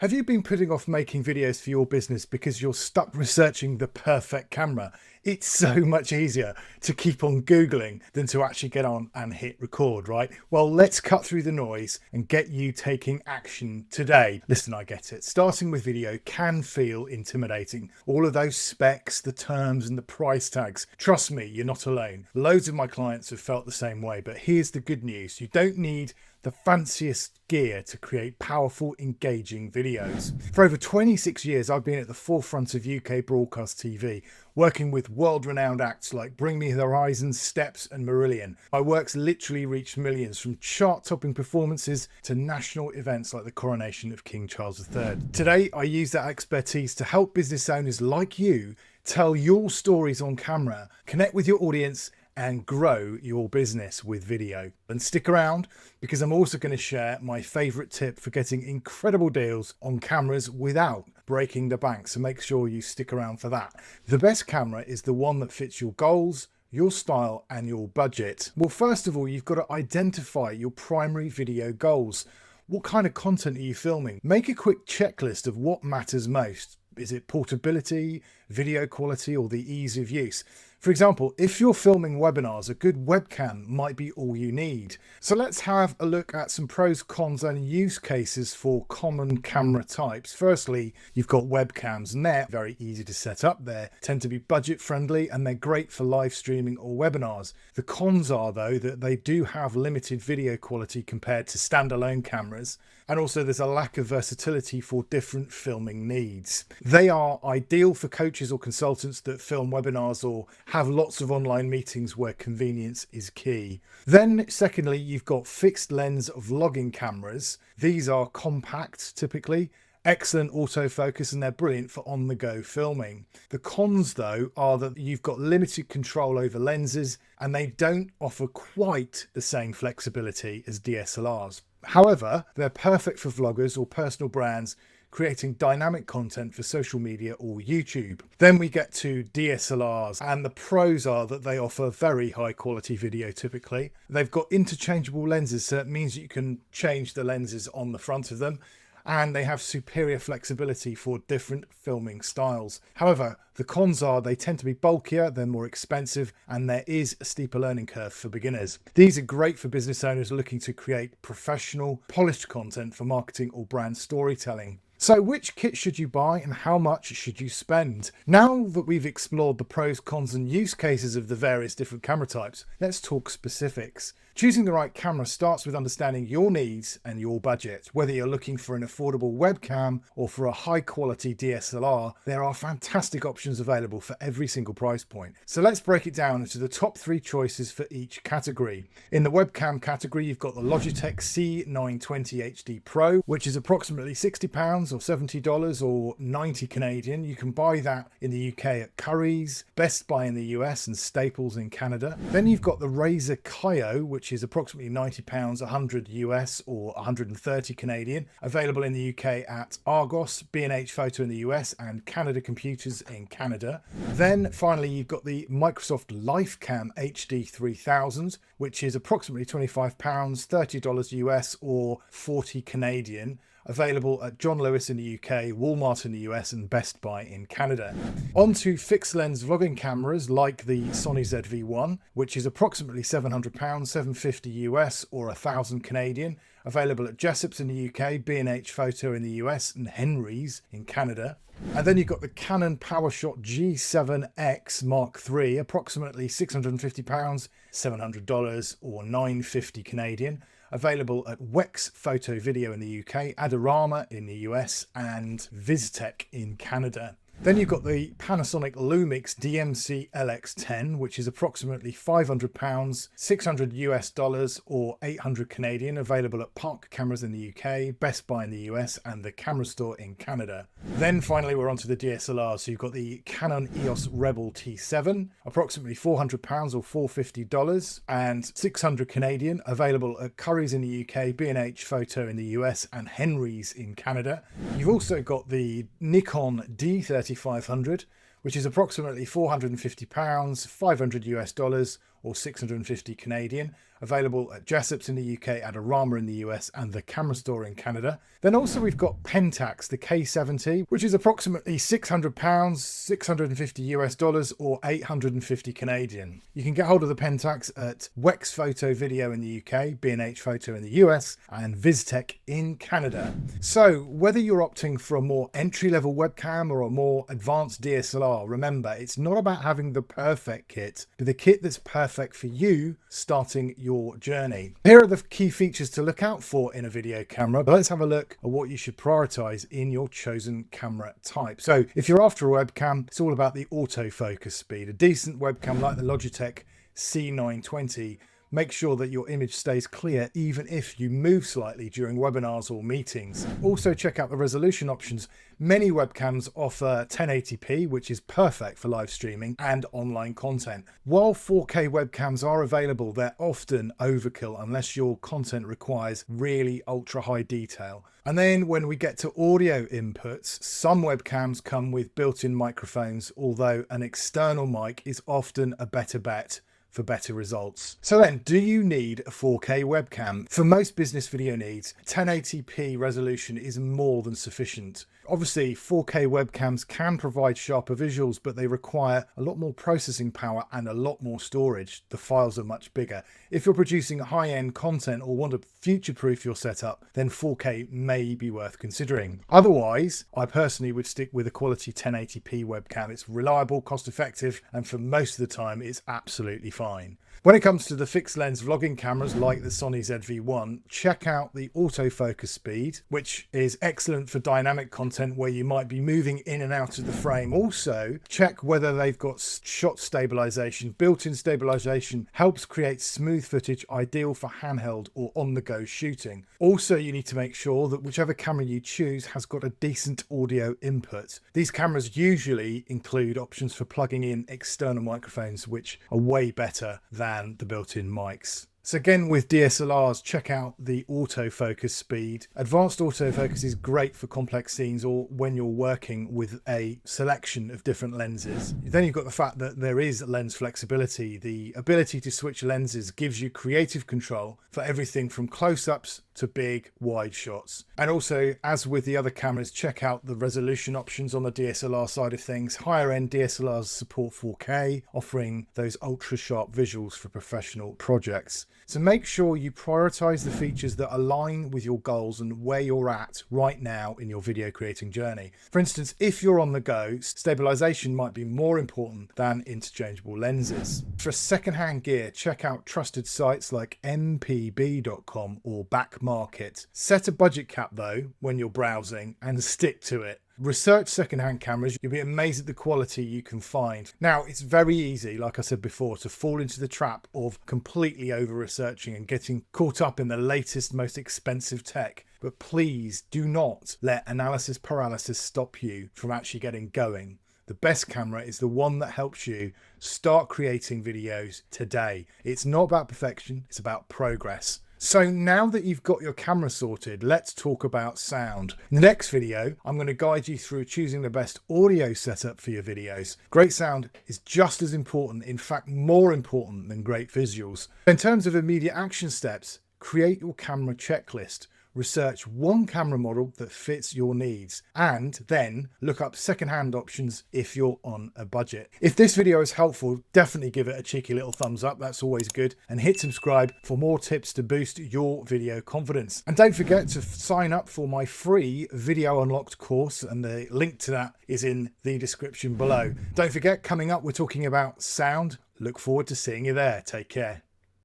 Have you been putting off making videos for your business because you're stuck researching the perfect camera? It's so much easier to keep on Googling than to actually get on and hit record, right? Well, let's cut through the noise and get you taking action today. Listen, I get it. Starting with video can feel intimidating. All of those specs, the terms and the price tags. Trust me, you're not alone. Loads of my clients have felt the same way, but here's the good news. You don't need the fanciest gear to create powerful, engaging videos. For over 26 years, I've been at the forefront of UK broadcast TV, working with world-renowned acts like Bring Me the Horizon, Steps and Marillion. My work's literally reached millions, from chart-topping performances to national events like the coronation of King Charles III. Today, I use that expertise to help business owners like you tell your stories on camera, connect with your audience, and grow your business with video. And stick around, because I'm also going to share my favorite tip for getting incredible deals on cameras without breaking the bank. So make sure you stick around for that. The best camera is the one that fits your goals, your style and your budget. Well, first of all, you've got to identify your primary video goals. What kind of content are you filming? Make a quick checklist of what matters most. Is it portability, video quality, or the ease of use? For example, if you're filming webinars, a good webcam might be all you need. So let's have a look at some pros, cons, and use cases for common camera types. Firstly, you've got webcams, and they're very easy to set up. They tend to be budget friendly and they're great for live streaming or webinars. The cons are, though, that they do have limited video quality compared to standalone cameras. And also there's a lack of versatility for different filming needs. They are ideal for coaches or consultants that film webinars or have lots of online meetings where convenience is key. Then secondly, you've got fixed lens vlogging cameras. These are compact typically, excellent autofocus, and they're brilliant for on-the-go filming. The cons, though, are that you've got limited control over lenses and they don't offer quite the same flexibility as DSLRs. However, they're perfect for vloggers or personal brands creating dynamic content for social media or YouTube. Then we get to DSLRs, and the pros are that they offer very high quality video typically. They've got interchangeable lenses, so it means you can change the lenses on the front of them, and they have superior flexibility for different filming styles. However, the cons are they tend to be bulkier, they're more expensive, and there is a steeper learning curve for beginners. These are great for business owners looking to create professional, polished content for marketing or brand storytelling. So which kit should you buy and how much should you spend? Now that we've explored the pros, cons and use cases of the various different camera types, let's talk specifics. Choosing the right camera starts with understanding your needs and your budget. Whether you're looking for an affordable webcam or for a high quality DSLR, there are fantastic options available for every single price point. So let's break it down into the top 3 choices for each category. In the webcam category, you've got the Logitech C920 HD Pro, which is approximately £60 or $70 or 90 Canadian. You can buy that in the UK at Currys, Best Buy in the US and Staples in Canada. Then you've got the Razer Kaio, which is approximately £90, 100 US or 130 Canadian, available in the UK at Argos, B&H Photo in the US and Canada Computers in Canada. Then finally you've got the Microsoft LifeCam HD 3000, which is approximately £25, $30 US or 40 Canadian, available at John Lewis in the UK, Walmart in the US and Best Buy in Canada. On to fixed lens vlogging cameras like the Sony ZV-1, which is approximately £700, $750 US or 1,000 Canadian, available at Jessop's in the UK, B&H Photo in the US and Henry's in Canada. And then you've got the Canon PowerShot G7X Mark III, approximately £650, $700 or 950 Canadian, available at Wex Photo Video in the UK, Adorama in the US and VizTech in Canada. Then you've got the Panasonic Lumix DMC LX10, which is approximately £500, 600 US dollars or 800 Canadian, available at Park Cameras in the UK, Best Buy in the US and the Camera Store in Canada. Then finally we're onto the DSLR. So you've got the Canon EOS Rebel T7, approximately £400 or $450 and 600 Canadian, available at Currys in the UK, B&H Photo in the US and Henry's in Canada. You've also got the Nikon D3500, which is approximately £450, 500 US dollars or 650 Canadian, available at Jessop's in the UK, Adorama in the US, and the Camera Store in Canada. Then also we've got Pentax, the K70, which is approximately £600, 650 US dollars, or 850 Canadian. You can get hold of the Pentax at Wex Photo Video in the UK, B&H Photo in the US, and VizTech in Canada. So whether you're opting for a more entry-level webcam or a more advanced DSLR, remember, it's not about having the perfect kit, but the kit that's perfect for you starting your journey. Here are the key features to look out for in a video camera, but let's have a look at what you should prioritize in your chosen camera type. So if you're after a webcam, it's all about the autofocus speed. A decent webcam like the Logitech C920, make sure that your image stays clear even if you move slightly during webinars or meetings. Also check out the resolution options. Many webcams offer 1080p, which is perfect for live streaming and online content. While 4K webcams are available, they're often overkill unless your content requires really ultra high detail. And then when we get to audio inputs, some webcams come with built-in microphones, although an external mic is often a better bet for better results. So then, do you need a 4K webcam? For most business video needs, 1080p resolution is more than sufficient. Obviously, 4K webcams can provide sharper visuals, but they require a lot more processing power and a lot more storage. The files are much bigger. If you're producing high-end content or want to future-proof your setup, then 4K may be worth considering. Otherwise, I personally would stick with a quality 1080p webcam. It's reliable, cost-effective, and for most of the time, it's absolutely fine. When it comes to the fixed lens vlogging cameras like the Sony ZV-1, check out the autofocus speed, which is excellent for dynamic content where you might be moving in and out of the frame. Also, check whether they've got shot stabilization. Built-in stabilization helps create smooth footage, ideal for handheld or on-the-go shooting. Also, you need to make sure that whichever camera you choose has got a decent audio input. These cameras usually include options for plugging in external microphones, which are way better than the built-in mics. So again, with DSLRs, check out the autofocus speed. Advanced autofocus is great for complex scenes or when you're working with a selection of different lenses. Then you've got the fact that there is lens flexibility. The ability to switch lenses gives you creative control for everything from close-ups to big wide shots. And also, as with the other cameras, check out the resolution options on the DSLR side of things. Higher end DSLRs support 4K, offering those ultra sharp visuals for professional projects. So make sure you prioritize the features that align with your goals and where you're at right now in your video creating journey. For instance, if you're on the go, stabilization might be more important than interchangeable lenses. For secondhand gear, check out trusted sites like mpb.com or Backmarket. Set a budget cap though when you're browsing and stick to it. Research secondhand cameras. You'll be amazed at the quality you can find. Now, it's very easy, like I said before, to fall into the trap of completely over-researching and getting caught up in the latest, most expensive tech. But please do not let analysis paralysis stop you from actually getting going. The best camera is the one that helps you start creating videos today. It's not about perfection, it's about progress. So now that you've got your camera sorted, let's talk about sound. In the next video, I'm going to guide you through choosing the best audio setup for your videos. Great sound is just as important, in fact, more important than great visuals. In terms of immediate action steps, create your camera checklist. Research one camera model that fits your needs and then look up secondhand options if you're on a budget. If this video is helpful, definitely give it a cheeky little thumbs up. That's always good. And hit subscribe for more tips to boost your video confidence. And don't forget to sign up for my free Video Unlocked course, and the link to that is in the description below. Don't forget, coming up, we're talking about sound. Look forward to seeing you there. Take care.